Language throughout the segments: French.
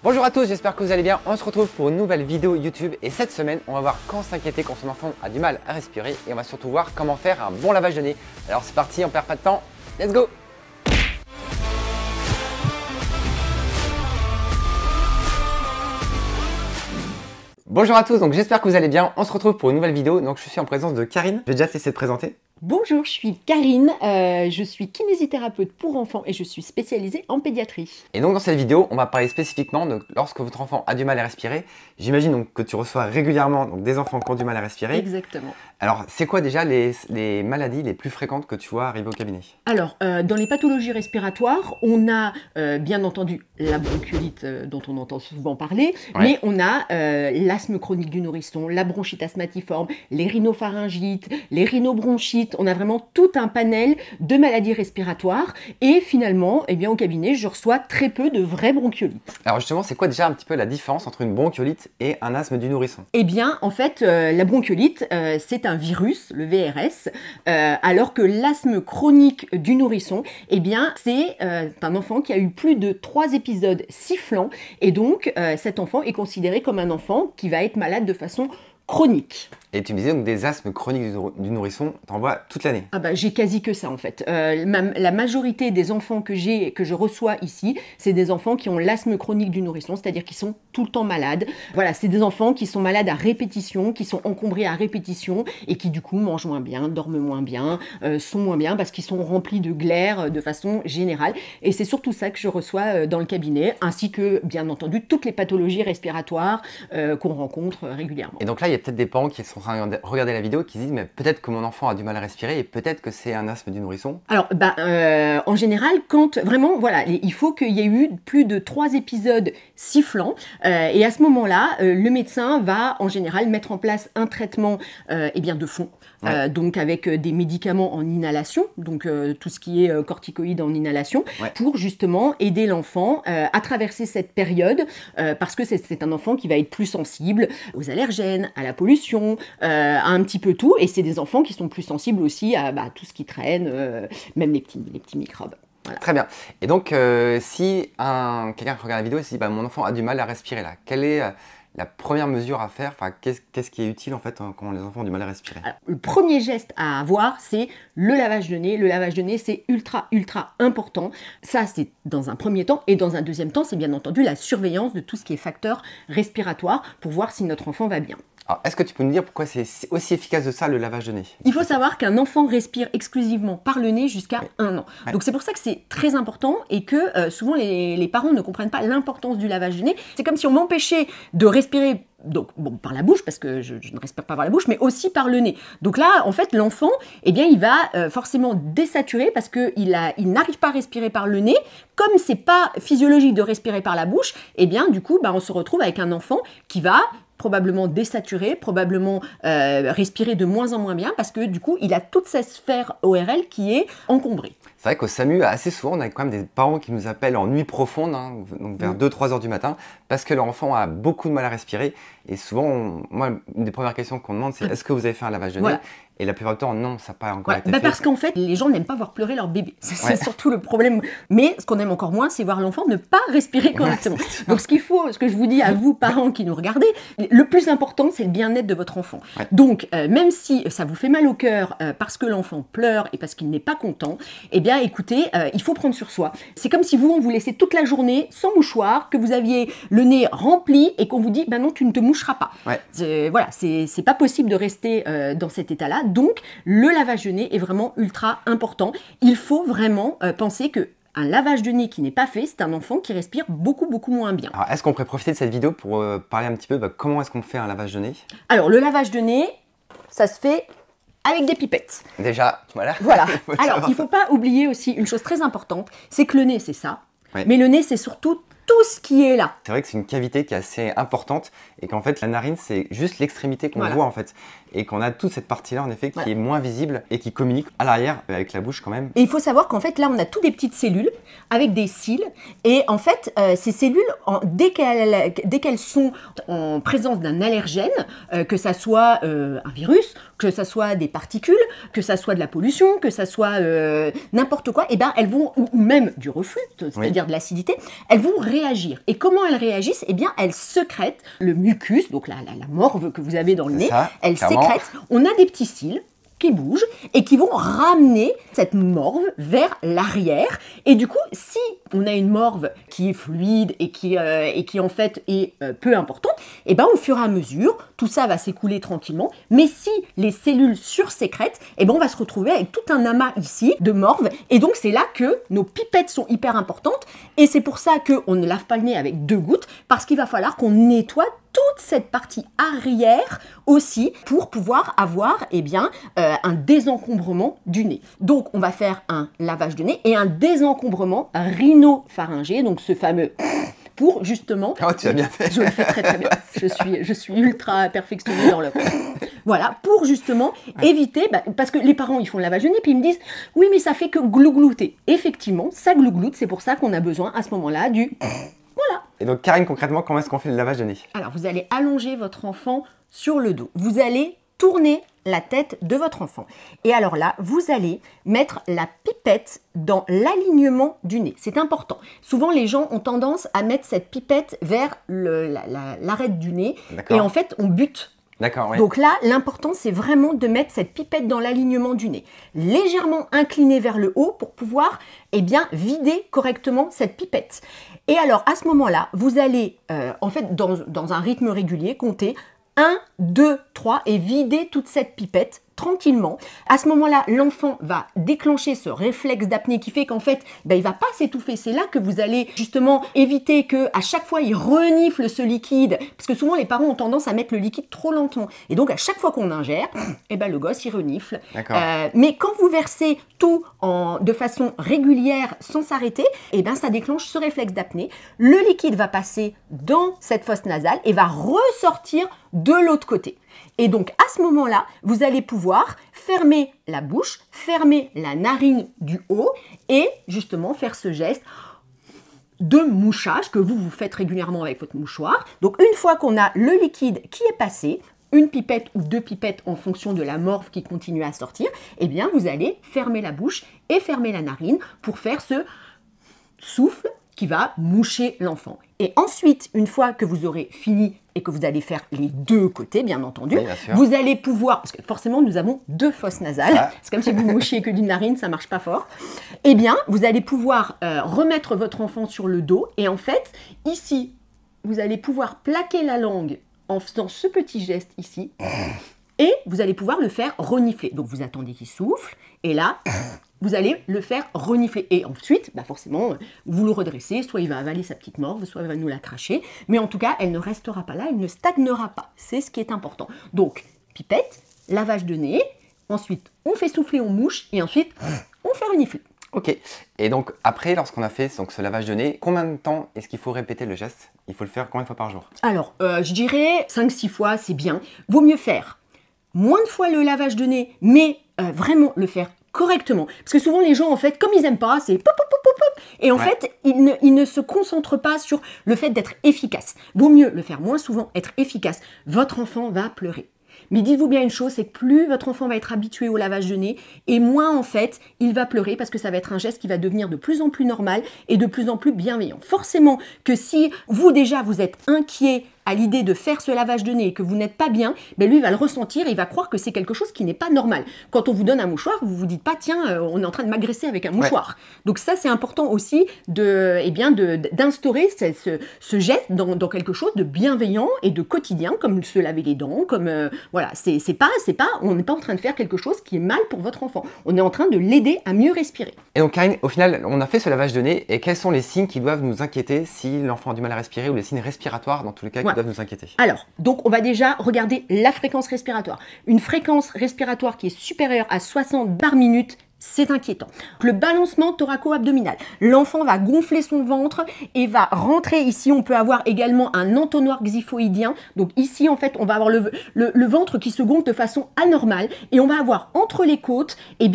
Bonjour à tous, j'espère que vous allez bien. On se retrouve pour une nouvelle vidéo YouTube et cette semaine, on va voir quand s'inquiéter quand son enfant a du mal à respirer et on va surtout voir comment faire un bon lavage de nez. Alors c'est parti, on perd pas de temps, let's go! Bonjour à tous, donc j'espère que vous allez bien. On se retrouve pour une nouvelle vidéo. Donc je suis en présence de Karine. Je vais déjà te laisser te présenter. Bonjour, je suis Karine, je suis kinésithérapeute pour enfants et je suis spécialisée en pédiatrie. Et donc dans cette vidéo, on va parler spécifiquement de lorsque votre enfant a du mal à respirer. J'imagine donc que tu reçois régulièrement des enfants qui ont du mal à respirer. Exactement. Alors c'est quoi déjà les maladies les plus fréquentes que tu vois arriver au cabinet? Alors, dans les pathologies respiratoires, on a bien entendu la bronchiolite dont on entend souvent parler, mais on a l'asthme chronique du nourrisson, la bronchite asthmatiforme, les rhinopharyngites, les rhinobronchites. On a vraiment tout un panel de maladies respiratoires et finalement, eh bien, au cabinet, je reçois très peu de vraies bronchiolites. Alors justement, c'est quoi déjà un petit peu la différence entre une bronchiolite et un asthme du nourrisson? Eh bien, en fait, la bronchiolite, c'est un virus, le VRS, alors que l'asthme chronique du nourrisson, eh bien, c'est un enfant qui a eu plus de 3 épisodes sifflants et donc cet enfant est considéré comme un enfant qui va être malade de façon chronique. Et tu me disais donc des asthmes chroniques du nourrisson, t'en vois toute l'année? Ah bah, j'ai quasi que ça en fait. La majorité des enfants que je reçois ici, c'est des enfants qui ont l'asthme chronique du nourrisson, c'est-à-dire qui sont tout le temps malades. Voilà, c'est des enfants qui sont malades à répétition, qui sont encombrés à répétition et qui du coup mangent moins bien, dorment moins bien, sont moins bien parce qu'ils sont remplis de glaire de façon générale. Et c'est surtout ça que je reçois dans le cabinet, ainsi que bien entendu toutes les pathologies respiratoires qu'on rencontre régulièrement. Et donc là, il y a peut-être des parents qui sont en train de regarder la vidéo qui se disent mais peut-être que mon enfant a du mal à respirer et peut-être que c'est un asthme du nourrisson. Alors, en général, quand vraiment, voilà, il faut qu'il y ait eu plus de 3 épisodes sifflants et à ce moment-là, le médecin va en général mettre en place un traitement eh bien, de fond. Donc avec des médicaments en inhalation, donc tout ce qui est corticoïdes en inhalation, pour justement aider l'enfant à traverser cette période, parce que c'est un enfant qui va être plus sensible aux allergènes, à la pollution, à un petit peu tout, et c'est des enfants qui sont plus sensibles aussi à tout ce qui traîne, même les petits microbes. Voilà. Très bien. Et donc si quelqu'un regarde la vidéo et se dit mon enfant a du mal à respirer là, quelle est la première mesure à faire, enfin, qu'est-ce qui est utile en fait quand les enfants ont du mal à respirer? Alors, le premier geste à avoir, c'est le lavage de nez. Le lavage de nez, c'est ultra important. Ça, c'est dans un premier temps. Et dans un deuxième temps, c'est bien entendu la surveillance de tout ce qui est facteur respiratoire pour voir si notre enfant va bien. Alors, est-ce que tu peux nous dire pourquoi c'est aussi efficace de ça, le lavage de nez? Il faut savoir qu'un enfant respire exclusivement par le nez jusqu'à 1 an. Donc c'est pour ça que c'est très important et que souvent les parents ne comprennent pas l'importance du lavage de nez. C'est comme si on m'empêchait de respirer par la bouche, parce que je ne respire pas par la bouche, mais aussi par le nez. Donc là, en fait, l'enfant, eh bien, il va forcément désaturer parce qu'il n'arrive pas à respirer par le nez. Comme c'est pas physiologique de respirer par la bouche, eh bien, du coup, on se retrouve avec un enfant qui va probablement désaturé, probablement respirer de moins en moins bien parce que du coup, il a toute sa sphère ORL qui est encombrée. C'est vrai qu'au SAMU, assez souvent, on a quand même des parents qui nous appellent en nuit profonde, donc vers 2-3 heures du matin, parce que leur enfant a beaucoup de mal à respirer. Et souvent, moi, une des premières questions qu'on demande, c'est est-ce que vous avez fait un lavage de nez? Et la plupart du temps, non, ça n'a pas encore été fait. Parce qu'en fait, les gens n'aiment pas voir pleurer leur bébé. C'est surtout le problème. Mais ce qu'on aime encore moins, c'est voir l'enfant ne pas respirer correctement. Donc, ce que je vous dis à vous, parents qui nous regardez, le plus important, c'est le bien-être de votre enfant. Donc, même si ça vous fait mal au cœur parce que l'enfant pleure et parce qu'il n'est pas content, eh bien, écoutez, il faut prendre sur soi. C'est comme si on vous laissait toute la journée sans mouchoir, que vous aviez le nez rempli et qu'on vous dit, non, tu ne te moucheras pas. Voilà, c'est pas possible de rester dans cet état-là. Donc, le lavage de nez est vraiment ultra important. Il faut vraiment penser que un lavage de nez qui n'est pas fait, c'est un enfant qui respire beaucoup moins bien. Alors, est-ce qu'on pourrait profiter de cette vidéo pour parler un petit peu comment est-ce qu'on fait un lavage de nez? Alors, le lavage de nez, ça se fait avec des pipettes. Déjà, voilà. Alors, il ne faut pas oublier aussi une chose très importante, c'est que le nez, c'est ça. Mais le nez, c'est surtout tout ce qui est là. C'est vrai que c'est une cavité qui est assez importante et qu'en fait la narine c'est juste l'extrémité qu'on voit en fait et qu'on a toute cette partie là en effet qui est moins visible et qui communique à l'arrière avec la bouche quand même. Et il faut savoir qu'en fait là on a toutes des petites cellules avec des cils et en fait ces cellules dès qu'elles sont en présence d'un allergène, que ça soit un virus que ça soit des particules, que ça soit de la pollution, que ça soit n'importe quoi, et ben elles vont, ou même du reflux, c'est-à-dire de l'acidité, elles vont réagir. Et comment elles réagissent? Eh bien, elles sécrètent le mucus, donc la morve que vous avez dans le nez, elles sécrètent. On a des petits cils qui bougent et qui vont ramener cette morve vers l'arrière. Et du coup, si on a une morve qui est fluide et qui en fait est peu importante, et ben au fur et à mesure, tout ça va s'écouler tranquillement. Mais si les cellules sursécrètent, et ben on va se retrouver avec tout un amas ici de morve. Et donc c'est là que nos pipettes sont hyper importantes. Et c'est pour ça qu'on ne lave pas le nez avec 2 gouttes, parce qu'il va falloir qu'on nettoie toute cette partie arrière aussi pour pouvoir avoir un désencombrement du nez. Donc on va faire un lavage de nez et un désencombrement rhinopharyngé, donc ce fameux pour justement... Oh, tu as bien fait. Je le fais très très bien. Je suis ultra perfectionnée dans le... Voilà, pour justement éviter... parce que les parents, ils font le lavage de nez, puis ils me disent « Oui, mais ça fait que glouglouter. » Effectivement, ça glougloute, c'est pour ça qu'on a besoin à ce moment-là du... Voilà. Et donc, Karine, concrètement, comment est-ce qu'on fait le lavage de nez? Alors, vous allez allonger votre enfant sur le dos. Vous allez tourner la tête de votre enfant. Et alors là, vous allez mettre la pipette dans l'alignement du nez. C'est important. Souvent, les gens ont tendance à mettre cette pipette vers l'arête du nez. Et en fait, on bute. D'accord, oui. Donc là, l'important, c'est vraiment de mettre cette pipette dans l'alignement du nez. Légèrement inclinée vers le haut pour pouvoir, vider correctement cette pipette. Et alors, à ce moment-là, vous allez, en fait, dans un rythme régulier, compter 1, 2, 3 et vider toute cette pipette tranquillement. À ce moment-là, l'enfant va déclencher ce réflexe d'apnée qui fait qu'en fait, il ne va pas s'étouffer. C'est là que vous allez justement éviter qu'à chaque fois, il renifle ce liquide. Parce que souvent, les parents ont tendance à mettre le liquide trop lentement. Et donc, à chaque fois qu'on ingère, le gosse, il renifle. Mais quand vous versez tout de façon régulière, sans s'arrêter, ça déclenche ce réflexe d'apnée. Le liquide va passer dans cette fosse nasale et va ressortir de l'autre côté. Et donc, à ce moment-là, vous allez pouvoir fermer la bouche, fermer la narine du haut et justement faire ce geste de mouchage que vous faites régulièrement avec votre mouchoir. Donc, une fois qu'on a le liquide qui est passé, une pipette ou 2 pipettes en fonction de la morve qui continue à sortir, vous allez fermer la bouche et fermer la narine pour faire ce souffle qui va moucher l'enfant. Et ensuite, une fois que vous aurez fini et que vous allez faire les 2 côtés, bien entendu, vous allez pouvoir, parce que forcément nous avons 2 fosses nasales, c'est comme si vous mouchiez que d'une narine, ça marche pas fort, vous allez pouvoir remettre votre enfant sur le dos et en fait, ici, vous allez pouvoir plaquer la langue en faisant ce petit geste ici et vous allez pouvoir le faire renifler. Donc vous attendez qu'il souffle et là, vous allez le faire renifler. Et ensuite, forcément, vous le redressez, soit il va avaler sa petite morve, soit il va nous la cracher. Mais en tout cas, elle ne restera pas là, elle ne stagnera pas. C'est ce qui est important. Donc, pipette, lavage de nez, ensuite on fait souffler, on mouche, et ensuite on fait renifler. Ok. Et donc après, lorsqu'on a fait ce lavage de nez, combien de temps est-ce qu'il faut répéter le geste? Il faut le faire combien de fois par jour? Alors, je dirais 5-6 fois, c'est bien. Vaut mieux faire moins de fois le lavage de nez, mais vraiment le faire correctement. Parce que souvent les gens, en fait, comme ils n'aiment pas, c'est pop, pop, pop, pop, pop. Et en fait, ils ne se concentrent pas sur le fait d'être efficace. Vaut mieux le faire moins souvent, être efficace. Votre enfant va pleurer. Mais dites-vous bien une chose, c'est que plus votre enfant va être habitué au lavage de nez, et moins en fait, il va pleurer parce que ça va être un geste qui va devenir de plus en plus normal et de plus en plus bienveillant. Forcément que si vous déjà vous êtes inquiet à l'idée de faire ce lavage de nez et que vous n'êtes pas bien, lui il va le ressentir et il va croire que c'est quelque chose qui n'est pas normal. Quand on vous donne un mouchoir, vous vous dites pas tiens, on est en train de m'agresser avec un mouchoir. Donc ça c'est important aussi d'instaurer ce geste dans quelque chose de bienveillant et de quotidien, comme se laver les dents, comme voilà, on n'est pas en train de faire quelque chose qui est mal pour votre enfant. On est en train de l'aider à mieux respirer. Et donc Karine, au final, on a fait ce lavage de nez et quels sont les signes qui doivent nous inquiéter si l'enfant a du mal à respirer ou les signes respiratoires dans tous les cas qui doivent nous inquiéter? Alors, donc on va déjà regarder la fréquence respiratoire. Une fréquence respiratoire qui est supérieure à 60 bars minutes, c'est inquiétant. Le balancement thoraco-abdominal. L'enfant va gonfler son ventre et va rentrer ici. On peut avoir également un entonnoir xiphoïdien. Donc ici, en fait, on va avoir le ventre qui se gonfle de façon anormale. Et on va avoir entre les côtes, comme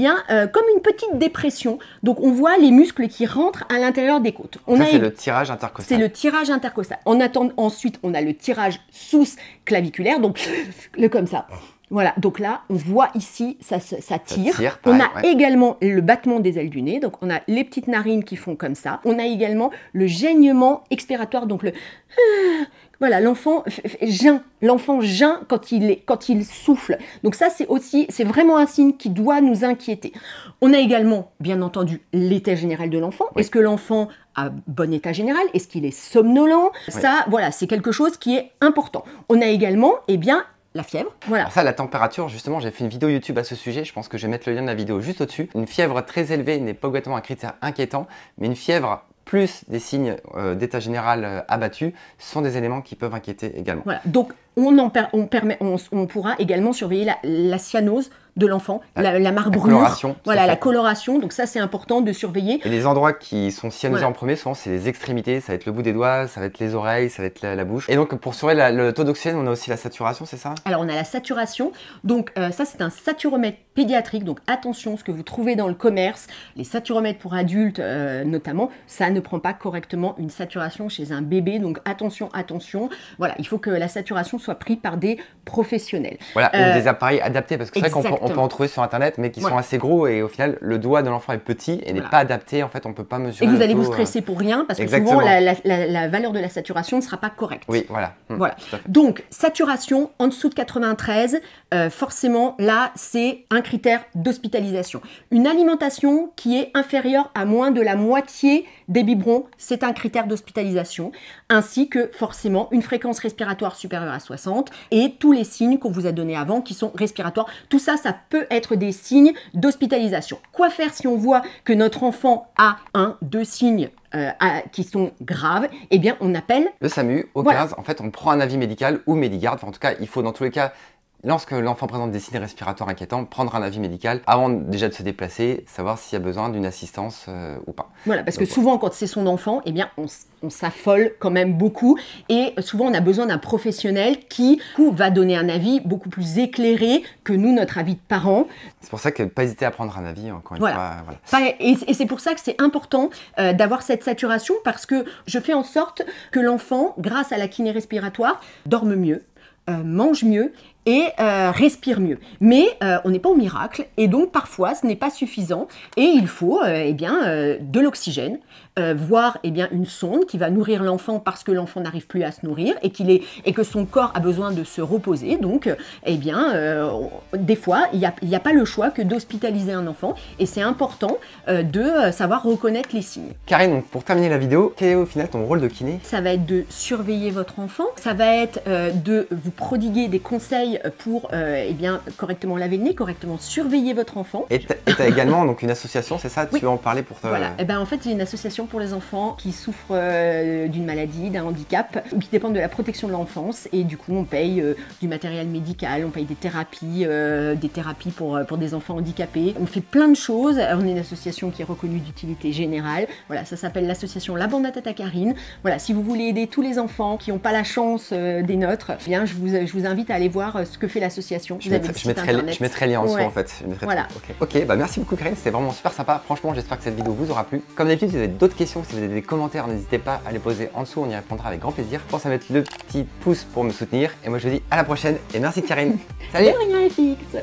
une petite dépression. Donc on voit les muscles qui rentrent à l'intérieur des côtes. C'est le tirage intercostal. C'est le tirage intercostal. Ensuite, on a le tirage sous-claviculaire. Donc comme ça. Voilà, donc là, on voit ici, ça tire. tire, On pareil, a également le battement des ailes du nez, donc on a les petites narines qui font comme ça. On a également le geinement expiratoire, donc le... Voilà, l'enfant geint. L'enfant geint quand il souffle. Donc ça, c'est vraiment un signe qui doit nous inquiéter. On a également, bien entendu, l'état général de l'enfant. Oui. Est-ce que l'enfant a bon état général? Est-ce qu'il est somnolent? Oui. Ça, voilà, c'est quelque chose qui est important. On a également, eh bien, la fièvre, voilà. Alors ça, la température, justement, j'ai fait une vidéo YouTube à ce sujet. Je pense que je vais mettre le lien de la vidéo juste au-dessus. Une fièvre très élevée n'est pas obligatoirement un critère inquiétant, mais une fièvre plus des signes d'état général abattus sont des éléments qui peuvent inquiéter également. Voilà, donc on pourra également surveiller la cyanose de l'enfant, la marbrure, coloration, voilà, la coloration, donc ça c'est important de surveiller. Et les endroits qui sont cyanosés Voilà. en premier, souvent c'est les extrémités, ça va être le bout des doigts, ça va être les oreilles, ça va être la bouche. Et donc pour surveiller le taux d'oxygène, on a aussi la saturation, c'est ça? Alors on a la saturation, donc ça c'est un saturomètre pédiatrique, donc attention, ce que vous trouvez dans le commerce, les saturomètres pour adultes notamment, ça ne prend pas correctement une saturation chez un bébé, donc attention, attention, voilà, il faut que la saturation soit prise par des professionnels. Voilà, ou des appareils adaptés, parce que c'est vrai qu'on exactement. peut en trouver sur internet, mais qui sont assez gros et au final le doigt de l'enfant est petit et n'est pas adapté, en fait on peut pas mesurer. Et vous le allez taux, vous stresser pour rien, parce que Exactement. souvent la valeur de la saturation ne sera pas correcte. Oui, voilà. Voilà. Tout à fait. Donc, saturation en dessous de 93, forcément, là, c'est un critère d'hospitalisation. Une alimentation qui est inférieure à moins de la moitié des biberons, c'est un critère d'hospitalisation, ainsi que forcément une fréquence respiratoire supérieure à 60 et tous les signes qu'on vous a donnés avant qui sont respiratoires. Tout ça, ça peut être des signes d'hospitalisation. Quoi faire si on voit que notre enfant a deux signes qui sont graves? Eh bien, on appelle le SAMU au 15, en fait on prend un avis médical ou Médigarde, enfin, en tout cas il faut dans tous les cas, lorsque l'enfant présente des signes respiratoires inquiétants, prendre un avis médical avant déjà de se déplacer, savoir s'il y a besoin d'une assistance ou pas. Voilà, parce que souvent quand c'est son enfant, eh bien on s'affole quand même beaucoup et souvent on a besoin d'un professionnel qui va donner un avis beaucoup plus éclairé que nous, notre avis de parents. C'est pour ça que pas hésiter à prendre un avis, encore une Voilà. fois. Voilà. Et c'est pour ça que c'est important d'avoir cette saturation, parce que je fais en sorte que l'enfant, grâce à la kiné respiratoire, dorme mieux, mange mieux et respire mieux. Mais on n'est pas au miracle et donc parfois ce n'est pas suffisant et il faut de l'oxygène, voire une sonde qui va nourrir l'enfant parce que l'enfant n'arrive plus à se nourrir et que son corps a besoin de se reposer. Donc des fois il n'y a pas le choix que d'hospitaliser un enfant et c'est important de savoir reconnaître les signes. Karine, donc, pour terminer la vidéo, quel est au final ton rôle de kiné? Ça va être de surveiller votre enfant, ça va être de vous prodiguer des conseils pour correctement laver le nez, correctement surveiller votre enfant. Et tu as également donc, une association, c'est ça? Oui. Tu veux en parler pour te... Voilà, en fait j'ai une association pour les enfants qui souffrent d'une maladie, d'un handicap, ou qui dépendent de la protection de l'enfance et du coup on paye du matériel médical, on paye des thérapies pour des enfants handicapés. On fait plein de choses, on est une association qui est reconnue d'utilité générale, voilà, ça s'appelle l'association La Banda Tata Karine. Voilà, si vous voulez aider tous les enfants qui n'ont pas la chance des nôtres, eh bien je vous invite à aller voir ce que fait l'association. Je mettrai les liens en dessous en fait. Voilà. Ok, bah merci beaucoup Karine, c'était vraiment super sympa. Franchement, j'espère que cette vidéo vous aura plu. Comme d'habitude, si vous avez d'autres questions, si vous avez des commentaires, n'hésitez pas à les poser en dessous, on y répondra avec grand plaisir. Pensez à mettre le petit pouce pour me soutenir. Et moi je vous dis à la prochaine et merci Karine. Salut. De rien, FX.